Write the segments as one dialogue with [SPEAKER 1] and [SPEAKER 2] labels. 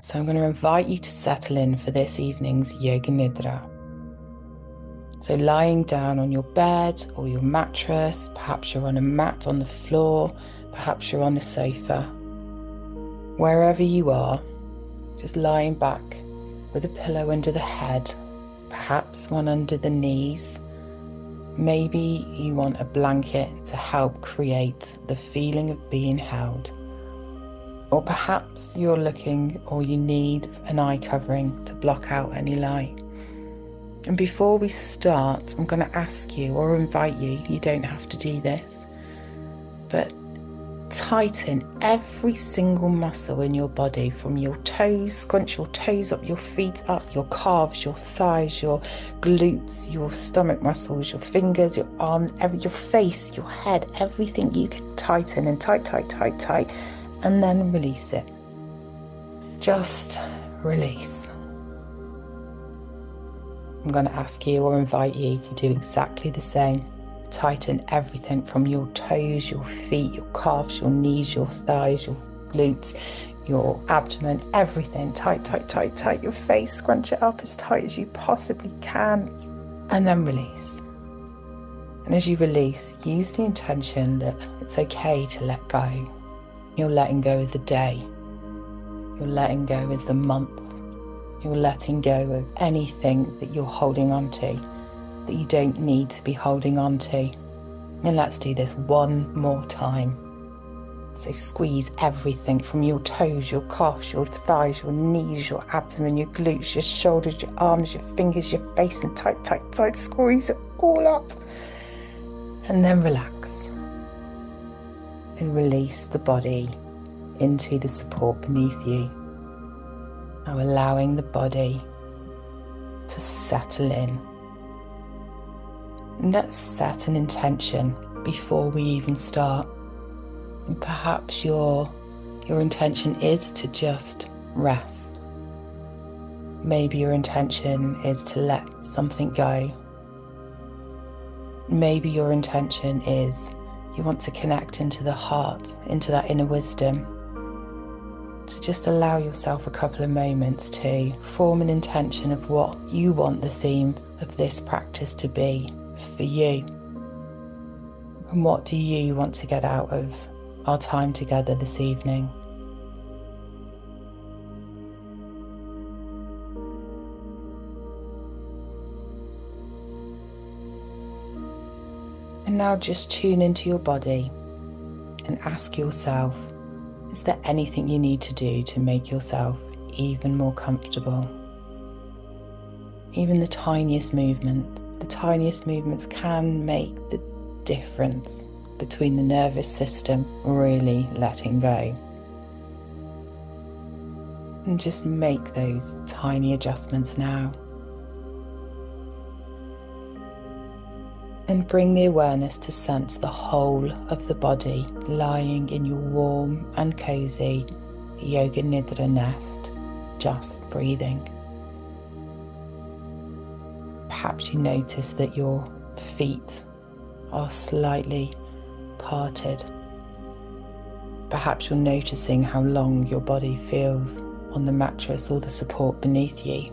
[SPEAKER 1] So I'm going to invite you to settle in for this evening's Yoga Nidra. So lying down on your bed or your mattress, perhaps you're on a mat on the floor, perhaps you're on a sofa. Wherever you are, just lying back with a pillow under the head, perhaps one under the knees. Maybe you want a blanket to help create the feeling of being held. Or perhaps you're looking or you need an eye covering to block out any light. And before we start, I'm going to ask you or invite you, you don't have to do this, but tighten every single muscle in your body, from your toes, scrunch your toes up, your feet up, your calves, your thighs, your glutes, your stomach muscles, your fingers, your arms, your face, your head, everything you can tighten and tight, and then release it. Just release. I'm going to ask you or invite you to do exactly the same. Tighten everything from your toes, your feet, your calves, your knees, your thighs, your glutes, your abdomen, everything. Tight. Your face, scrunch it up as tight as you possibly can. And then release. And as you release, use the intention that it's okay to let go. You're letting go of the day. You're letting go of the month. You're letting go of anything that you're holding on to that you don't need to be holding on to. And let's do this one more time. So squeeze everything from your toes, your calves, your thighs, your knees, your abdomen, your glutes, your shoulders, your arms, your fingers, your face, and tight. Squeeze it all up. And then relax. And release the body into the support beneath you. Now allowing the body to settle in. And let's set an intention before we even start. And perhaps your intention is to just rest. Maybe your intention is to let something go. Maybe your intention is you want to connect into the heart, into that inner wisdom. So just allow yourself a couple of moments to form an intention of what you want the theme of this practice to be for you. And what do you want to get out of our time together this evening? And now just tune into your body and ask yourself, is there anything you need to do to make yourself even more comfortable? Even the tiniest movements can make the difference between the nervous system really letting go. And just make those tiny adjustments now. And bring the awareness to sense the whole of the body lying in your warm and cozy Yoga Nidra nest, just breathing. Perhaps you notice that your feet are slightly parted. Perhaps you're noticing how long your body feels on the mattress or the support beneath you.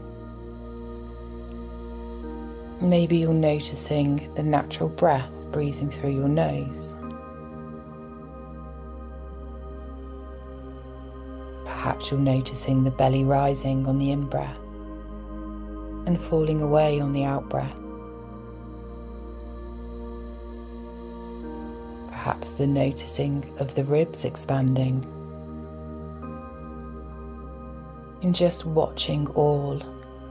[SPEAKER 1] Maybe you're noticing the natural breath breathing through your nose. Perhaps you're noticing the belly rising on the in-breath and falling away on the out-breath. Perhaps the noticing of the ribs expanding. And just watching all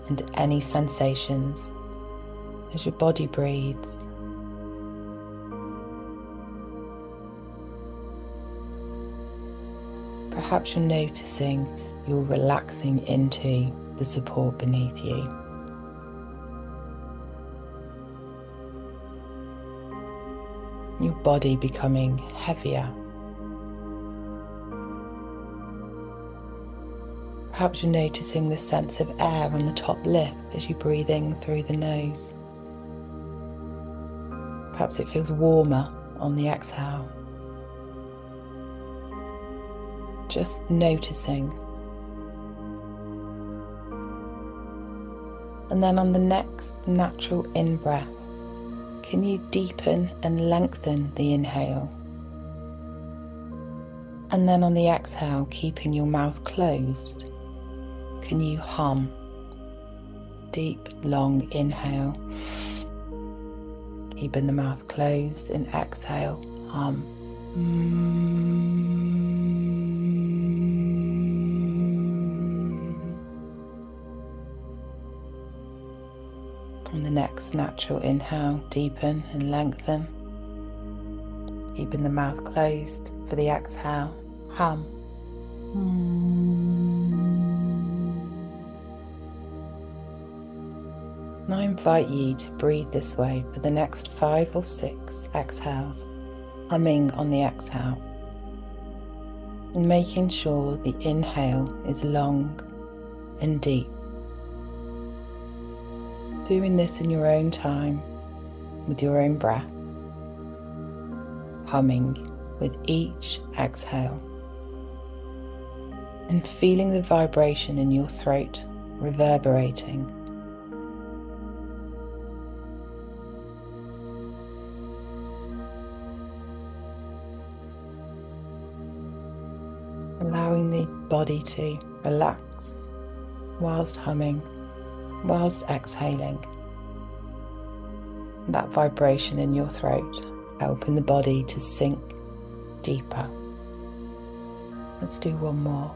[SPEAKER 1] and any sensations as your body breathes. Perhaps you're noticing you're relaxing into the support beneath you. Your body becoming heavier. Perhaps you're noticing the sense of air on the top lip as you breathe in through the nose. Perhaps it feels warmer on the exhale. Just noticing And then on the next natural in-breath, can you deepen and lengthen the inhale? And then on the exhale, keeping your mouth closed, can you hum? Deep, long inhale, keeping the mouth closed, and exhale, hum. On the next natural inhale, deepen and lengthen, keeping the mouth closed. For the exhale, hum. And I invite you to breathe this way for the next 5 or 6 exhales, humming on the exhale, and making sure the inhale is long and deep. Doing this in your own time, with your own breath, humming with each exhale, and feeling the vibration in your throat reverberating. Allowing the body to relax whilst humming, whilst exhaling. That vibration in your throat helping the body to sink deeper. Let's do one more.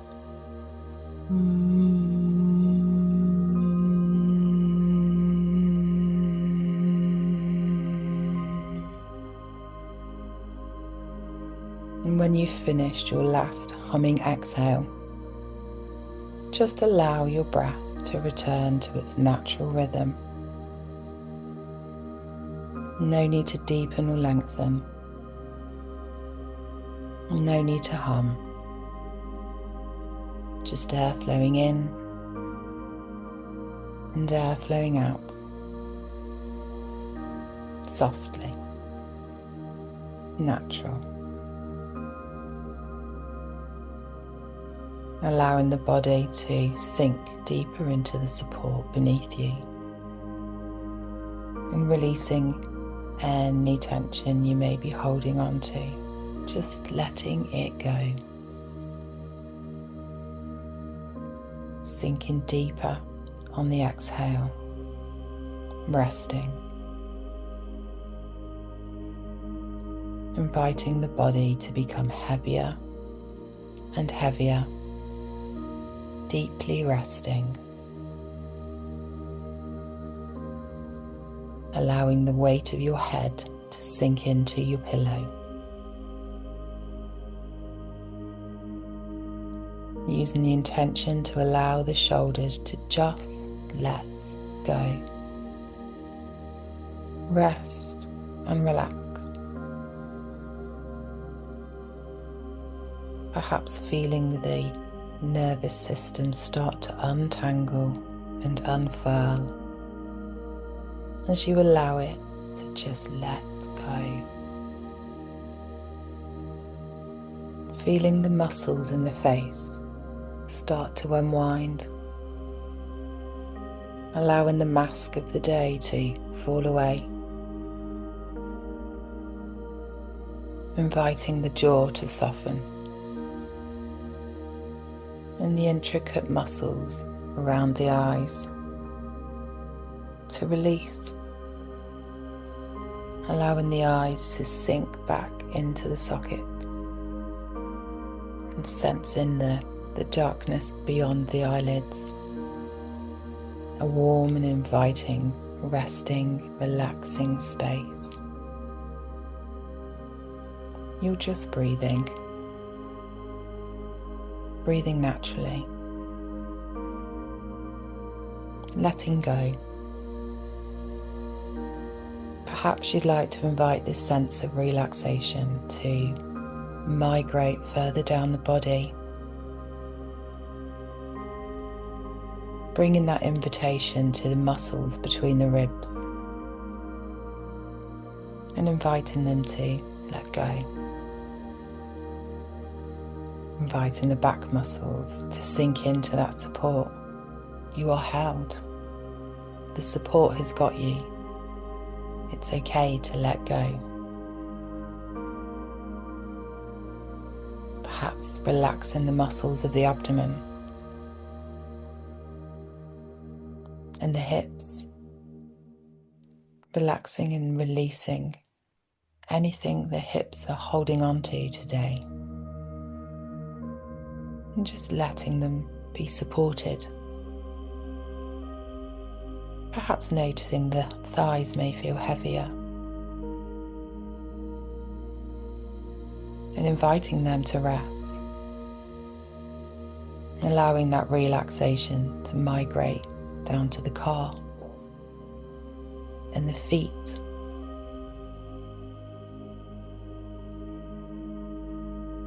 [SPEAKER 1] And when you've finished your last humming exhale, just allow your breath to return to its natural rhythm. No need to deepen or lengthen. No need to hum. Just air flowing in and air flowing out, softly, natural. Allowing the body to sink deeper into the support beneath you, and releasing any tension you may be holding on to, just letting it go. Sinking deeper on the exhale, resting. Inviting the body to become heavier and heavier, deeply resting. Allowing the weight of your head to sink into your pillow. Using the intention to allow the shoulders to just let go. Rest and relax. Perhaps feeling the nervous system start to untangle and unfurl as you allow it to just let go. Feeling the muscles in the face start to unwind, allowing the mask of the day to fall away, inviting the jaw to soften and the intricate muscles around the eyes to release, allowing the eyes to sink back into the sockets and sense in the darkness beyond the eyelids, a warm and inviting, resting, relaxing space. You're just breathing naturally, letting go. Perhaps you'd like to invite this sense of relaxation to migrate further down the body, bringing that invitation to the muscles between the ribs and inviting them to let go. Inviting the back muscles to sink into that support. You are held. the support has got you, it's okay to let go. Perhaps relaxing the muscles of the abdomen and the hips, relaxing and releasing anything the hips are holding on to today, and just letting them be supported. Perhaps noticing the thighs may feel heavier, and inviting them to rest, allowing that relaxation to migrate down to the calves and the feet,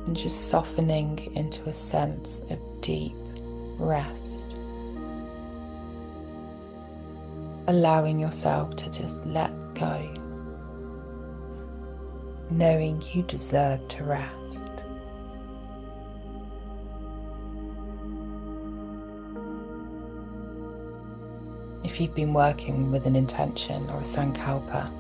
[SPEAKER 1] and just softening into a sense of deep rest, allowing yourself to just let go, knowing you deserve to rest. If you've been working with an intention or a sankalpa,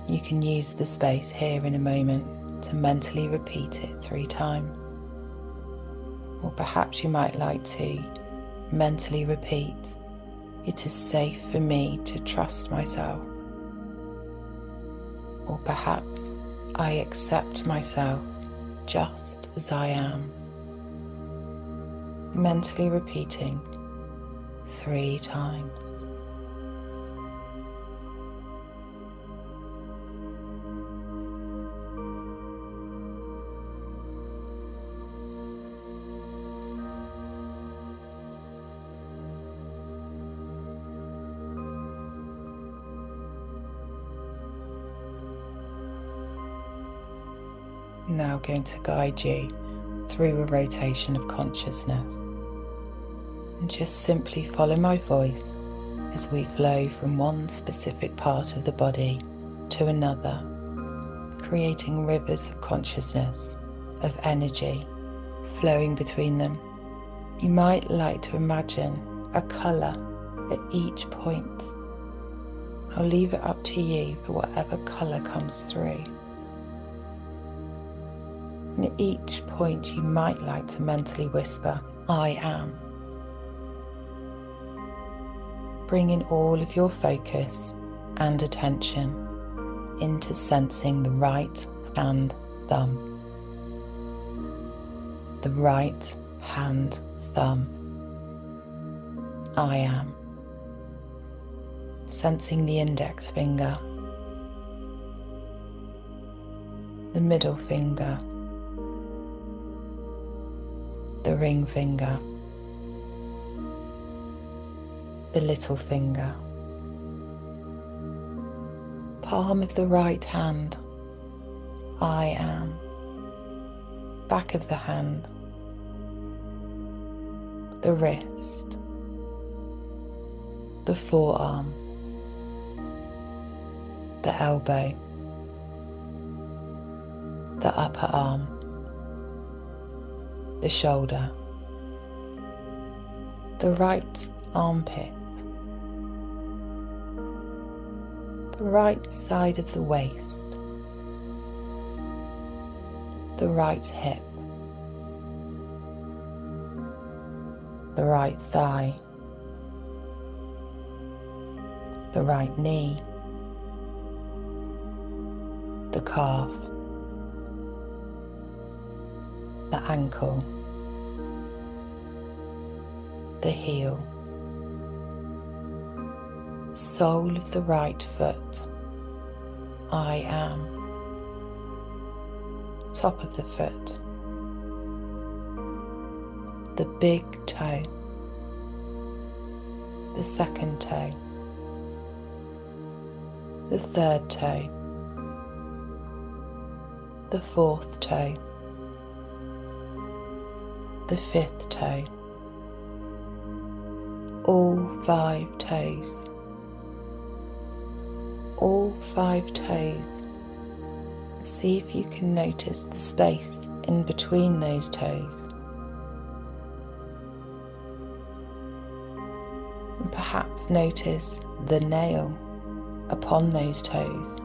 [SPEAKER 1] you can use the space here in a moment to mentally repeat it 3 times. Or perhaps you might like to mentally repeat, "It is safe for me to trust myself." Or perhaps, "I accept myself just as I am." Mentally repeating 3 times. Now going to guide you through a rotation of consciousness. And just simply follow my voice as we flow from one specific part of the body to another, creating rivers of consciousness, of energy flowing between them. You might like to imagine a colour at each point. I'll leave it up to you for whatever colour comes through. And at each point you might like to mentally whisper, "I am." Bringing all of your focus and attention into sensing the right hand thumb. The right hand thumb. I am. Sensing the index finger, the middle finger, the ring finger, the little finger, palm of the right hand, I am, back of the hand, the wrist, the forearm, the elbow, the upper arm, the shoulder, the right armpit, the right side of the waist, the right hip, the right thigh, the right knee, the calf, the ankle, the heel, sole of the right foot, I am, top of the foot, the big toe, the second toe, the third toe, the fourth toe, the fifth toe, all 5 toes, all 5 toes. See if you can notice the space in between those toes. And perhaps notice the nail upon those toes.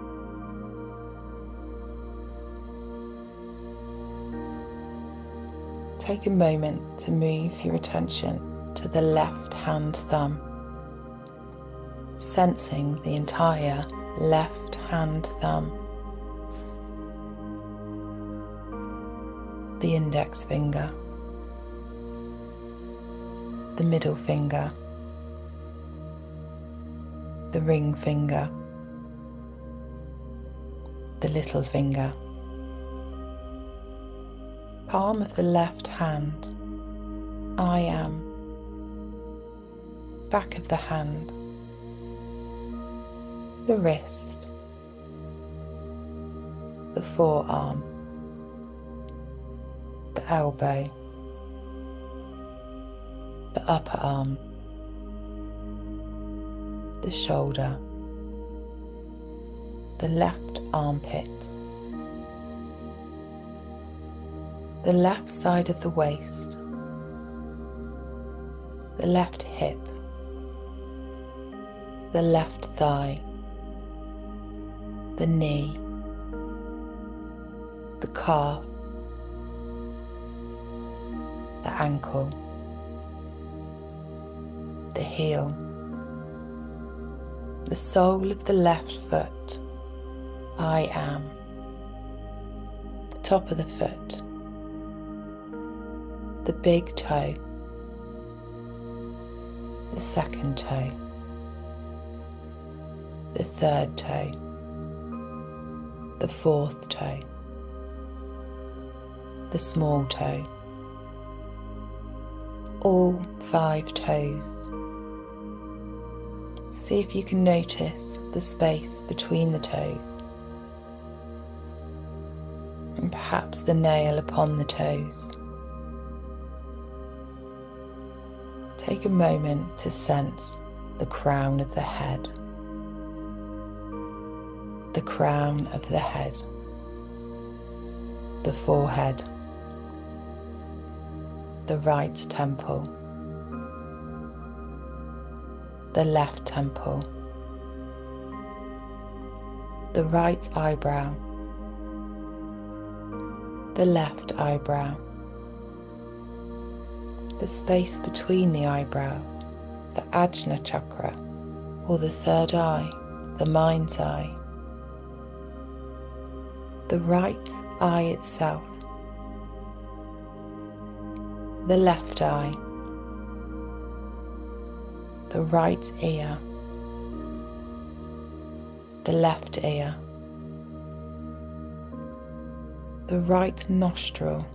[SPEAKER 1] Take a moment to move your attention to the left hand thumb, sensing the entire left hand thumb, the index finger, the middle finger, the ring finger, the little finger, palm of the left hand, I am, back of the hand, the wrist, the forearm, the elbow, the upper arm, the shoulder, the left armpit, the left side of the waist, the left hip, the left thigh, the knee, the calf, the ankle, the heel, the sole of the left foot, I am, the top of the foot, the big toe, the second toe, the third toe, the fourth toe, the small toe, all 5 toes. See if you can notice the space between the toes, and perhaps the nail upon the toes. Take a moment to sense the crown of the head, the crown of the head, the forehead, the right temple, the left temple, the right eyebrow, the left eyebrow, the space between the eyebrows, the Ajna chakra, or the third eye, the mind's eye, the right eye itself, the left eye, the right ear, the left ear, the right nostril,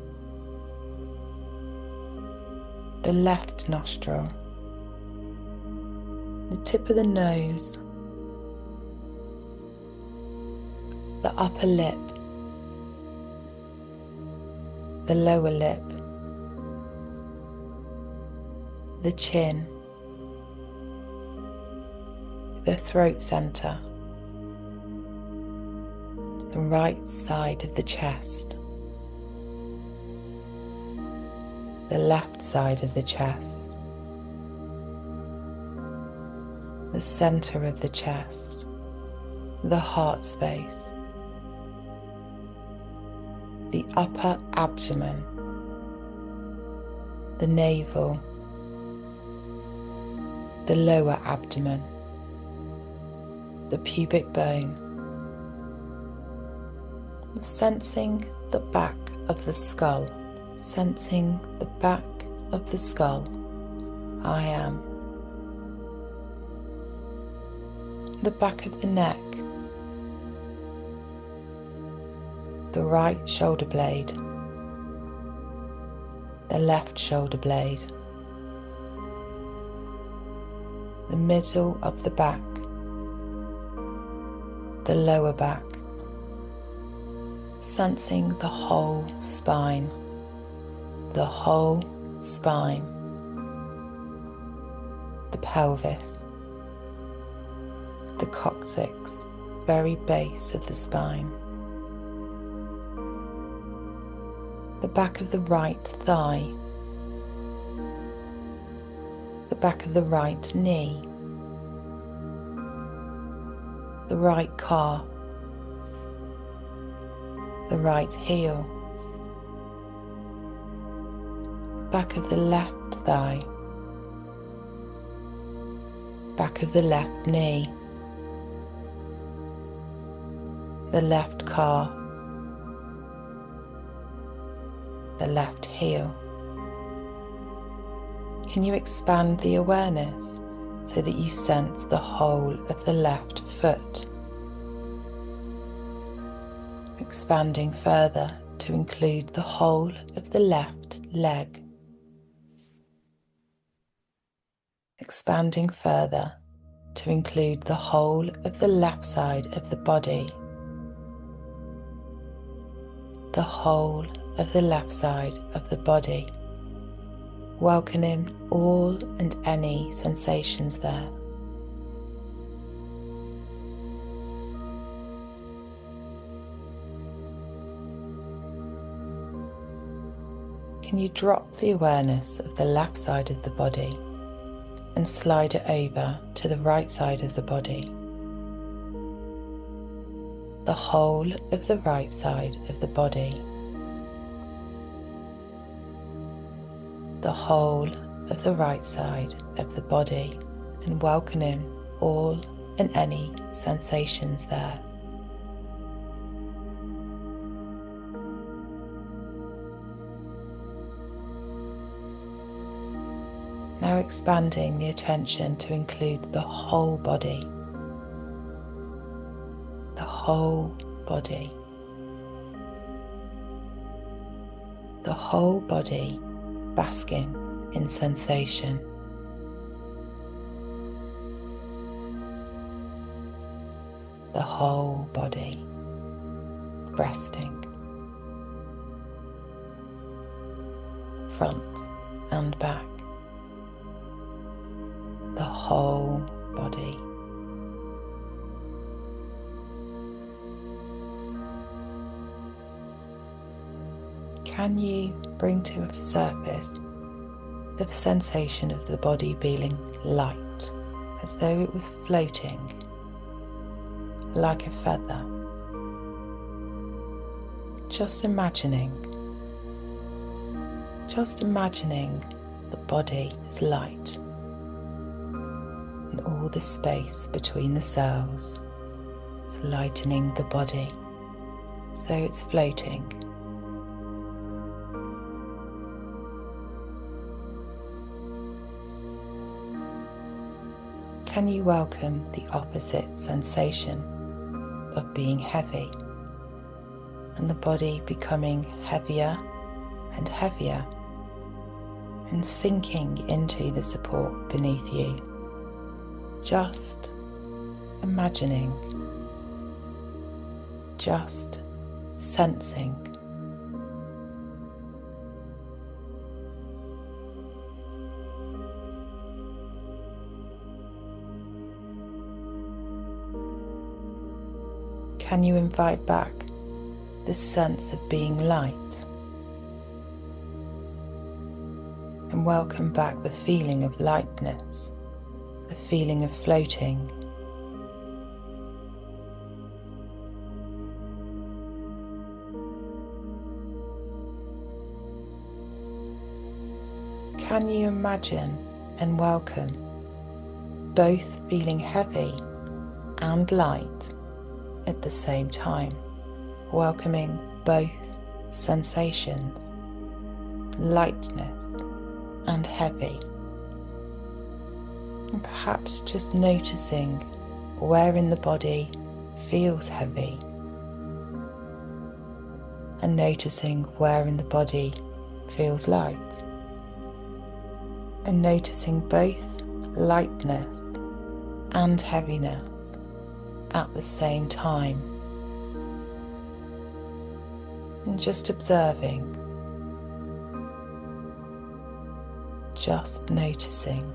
[SPEAKER 1] the left nostril, the tip of the nose, the upper lip, the lower lip, the chin, the throat center, the right side of the chest, the left side of the chest, the center of the chest, the heart space, the upper abdomen, the navel, the lower abdomen, the pubic bone, sensing the back of the skull, sensing the back of the skull, I am, the back of the neck, the right shoulder blade, the left shoulder blade, the middle of the back, the lower back, sensing the whole spine, the whole spine, the pelvis, the coccyx, very base of the spine, the back of the right thigh, the back of the right knee, the right calf, the right heel, back of the left thigh, back of the left knee, the left calf, the left heel. Can you expand the awareness so that you sense the whole of the left foot? Expanding further to include the whole of the left leg. Expanding further to include the whole of the left side of the body. The whole of the left side of the body. Welcoming all and any sensations there. Can you drop the awareness of the left side of the body and slide it over to the right side of the body? The whole of the right side of the body. The whole of the right side of the body, and welcoming all and any sensations there. Now expanding the attention to include the whole body. The whole body. The whole body basking in sensation. The whole body resting. Front and back. The whole body. Can you bring to a surface the sensation of the body feeling light, as though it was floating like a feather? Just imagining the body is light and all the space between the cells is lightening the body so it's floating. Can you welcome the opposite sensation of being heavy and the body becoming heavier and heavier and sinking into the support beneath you? Just imagining, just sensing. Can you invite back this sense of being light? And welcome back the feeling of lightness, the feeling of floating. Can you imagine and welcome both feeling heavy and light at the same time, welcoming both sensations, lightness and heavy, and perhaps just noticing where in the body feels heavy and noticing where in the body feels light, and noticing both lightness and heaviness at the same time, and just observing, just noticing.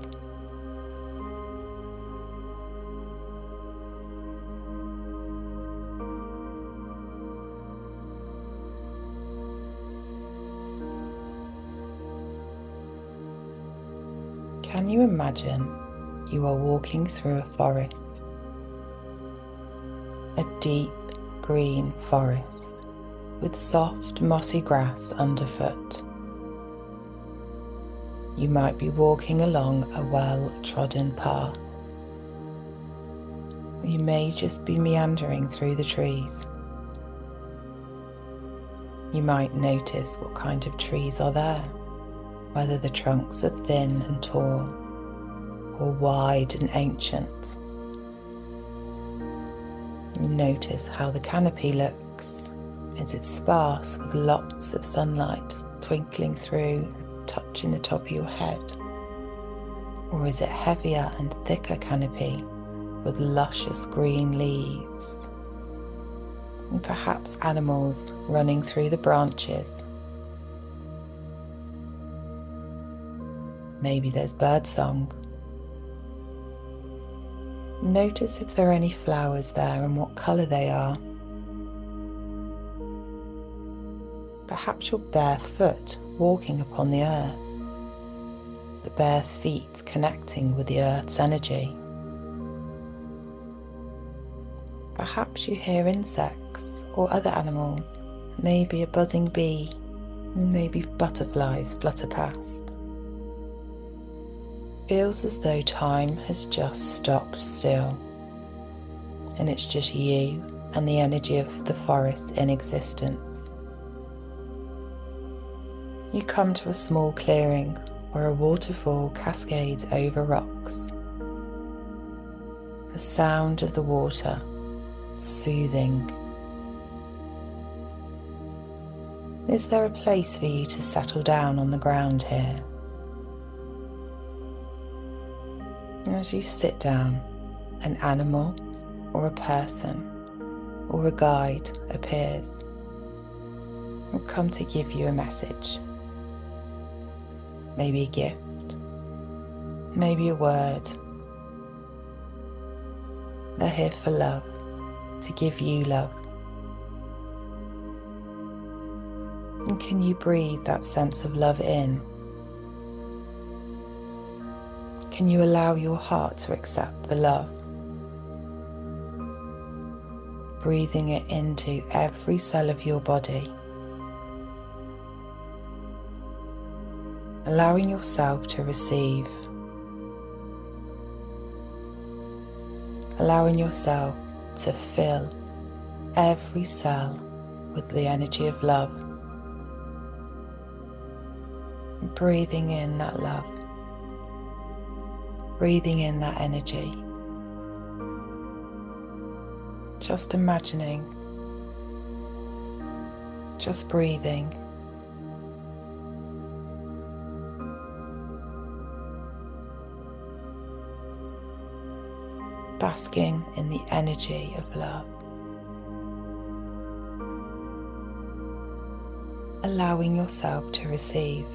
[SPEAKER 1] Can you imagine you are walking through a forest? a deep green forest with soft mossy grass underfoot. You might be walking along a well-trodden path. You may just be meandering through the trees. You might notice what kind of trees are there, whether the trunks are thin and tall or wide and ancient. You notice how the canopy looks. Is it sparse with lots of sunlight twinkling through, touching the top of your head? Or is it heavier and thicker canopy with luscious green leaves? And perhaps animals running through the branches. Maybe there's birdsong. Notice if there are any flowers there and what colour they are. Perhaps you're barefoot walking upon the earth, the bare feet connecting with the earth's energy. Perhaps you hear insects or other animals, maybe a buzzing bee, maybe butterflies flutter past. Feels as though time has just stopped still, and it's just you and the energy of the forest in existence. You come to a small clearing where a waterfall cascades over rocks. The sound of the water, soothing. Is there a place for you to settle down on the ground here? As you sit down, an animal or a person or a guide appears and come to give you a message. Maybe a gift, maybe a word. They're here for love, to give you love. And can you breathe that sense of love in? Can you allow your heart to accept the love? Breathing it into every cell of your body. Allowing yourself to receive. Allowing yourself to fill every cell with the energy of love. Breathing in that love. Breathing in that energy. Just imagining. Just breathing. Basking in the energy of love. Allowing yourself to receive.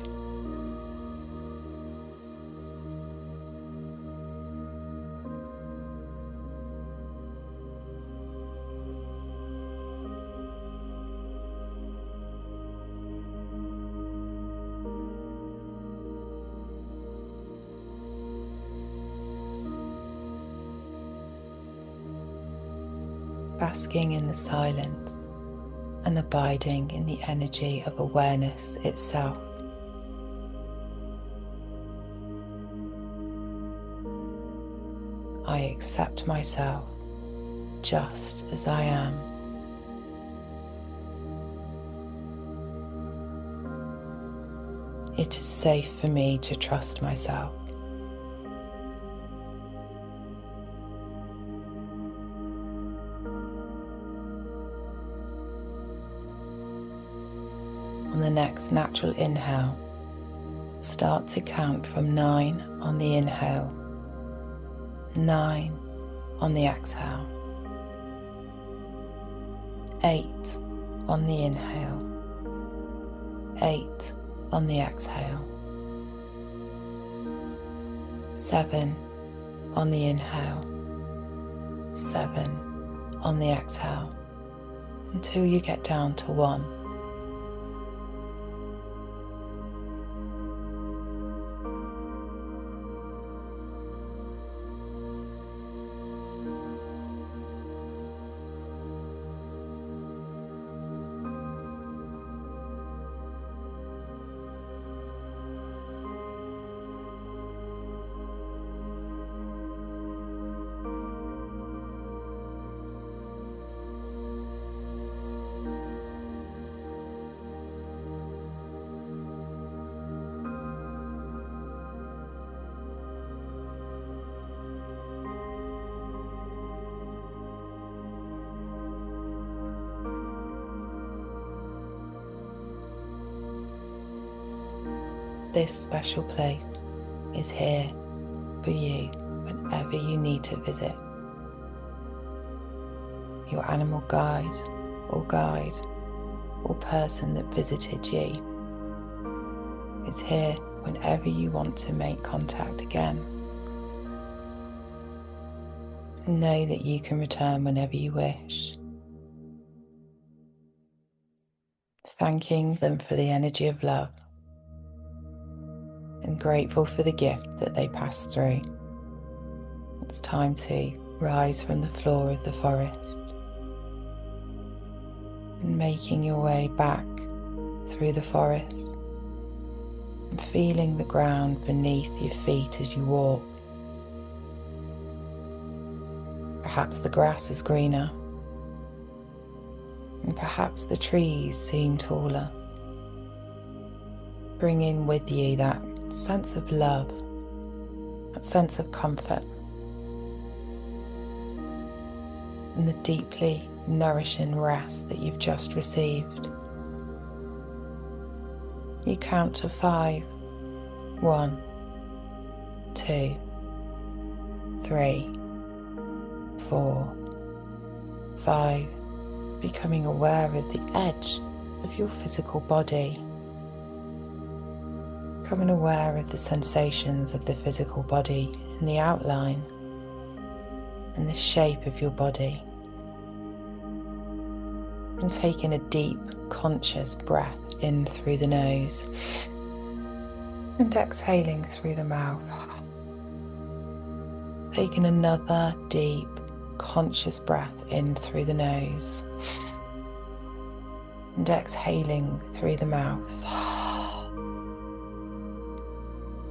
[SPEAKER 1] Basking in the silence and abiding in the energy of awareness itself. I accept myself just as I am. It is safe for me to trust myself. On the next natural inhale, start to count from 9 on the inhale, 9 on the exhale, 8 on the inhale, 8 on the exhale, 7 on the inhale, 7 on the exhale, until you get down to 1. this special place is here for you whenever you need to visit. Your animal guide or person that visited you is here whenever you want to make contact again. Know that you can return whenever you wish. Thanking them for the energy of love and grateful for the gift that they passed through. It's time to rise from the floor of the forest and making your way back through the forest and feeling the ground beneath your feet as you walk. Perhaps the grass is greener, and perhaps the trees seem taller. Bringing with you that sense of love, that sense of comfort, and the deeply nourishing rest that you've just received. You count to 5. 1, 2, 3, 4, 5. Becoming aware of the edge of your physical body. Becoming aware of the sensations of the physical body and the outline and the shape of your body. And taking a deep, conscious breath in through the nose and exhaling through the mouth. Taking another deep, conscious breath in through the nose and exhaling through the mouth.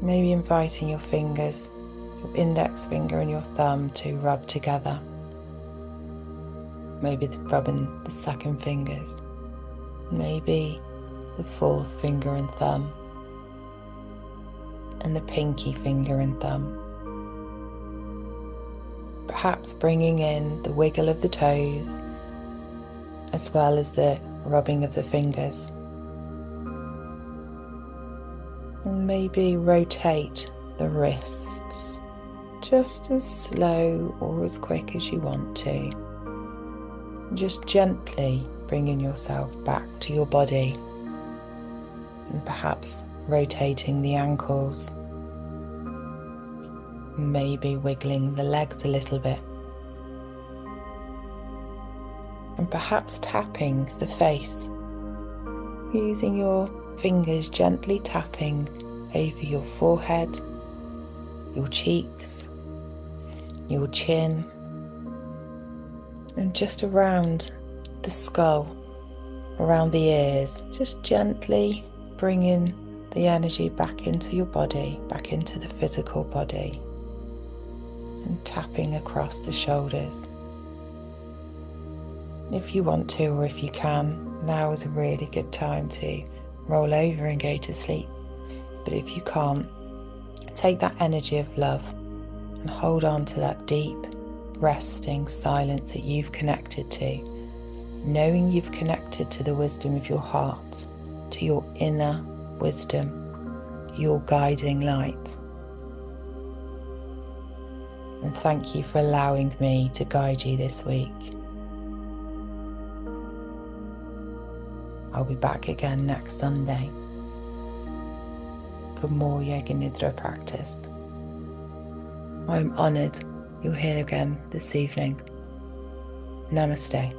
[SPEAKER 1] Maybe inviting your fingers, your index finger and your thumb to rub together. Maybe rubbing the second fingers. Maybe the fourth finger and thumb. And the pinky finger and thumb. Perhaps bringing in the wiggle of the toes, as well as the rubbing of the fingers. And maybe rotate the wrists, just as slow or as quick as you want to. Just gently bringing yourself back to your body, and perhaps rotating the ankles. Maybe wiggling the legs a little bit. And perhaps tapping the face, using your fingers gently tapping over your forehead, your cheeks, your chin, and just around the skull, around the ears, just gently bringing the energy back into your body, back into the physical body, and tapping across the shoulders. If you want to, or if you can, now is a really good time to roll over and go to sleep. But if you can't, take that energy of love and hold on to that deep, resting silence that you've connected to, knowing you've connected to the wisdom of your heart, to your inner wisdom, your guiding light. And thank you for allowing me to guide you this week. I'll be back again next Sunday for more Yoga Nidra practice. I'm honoured you're here again this evening. Namaste.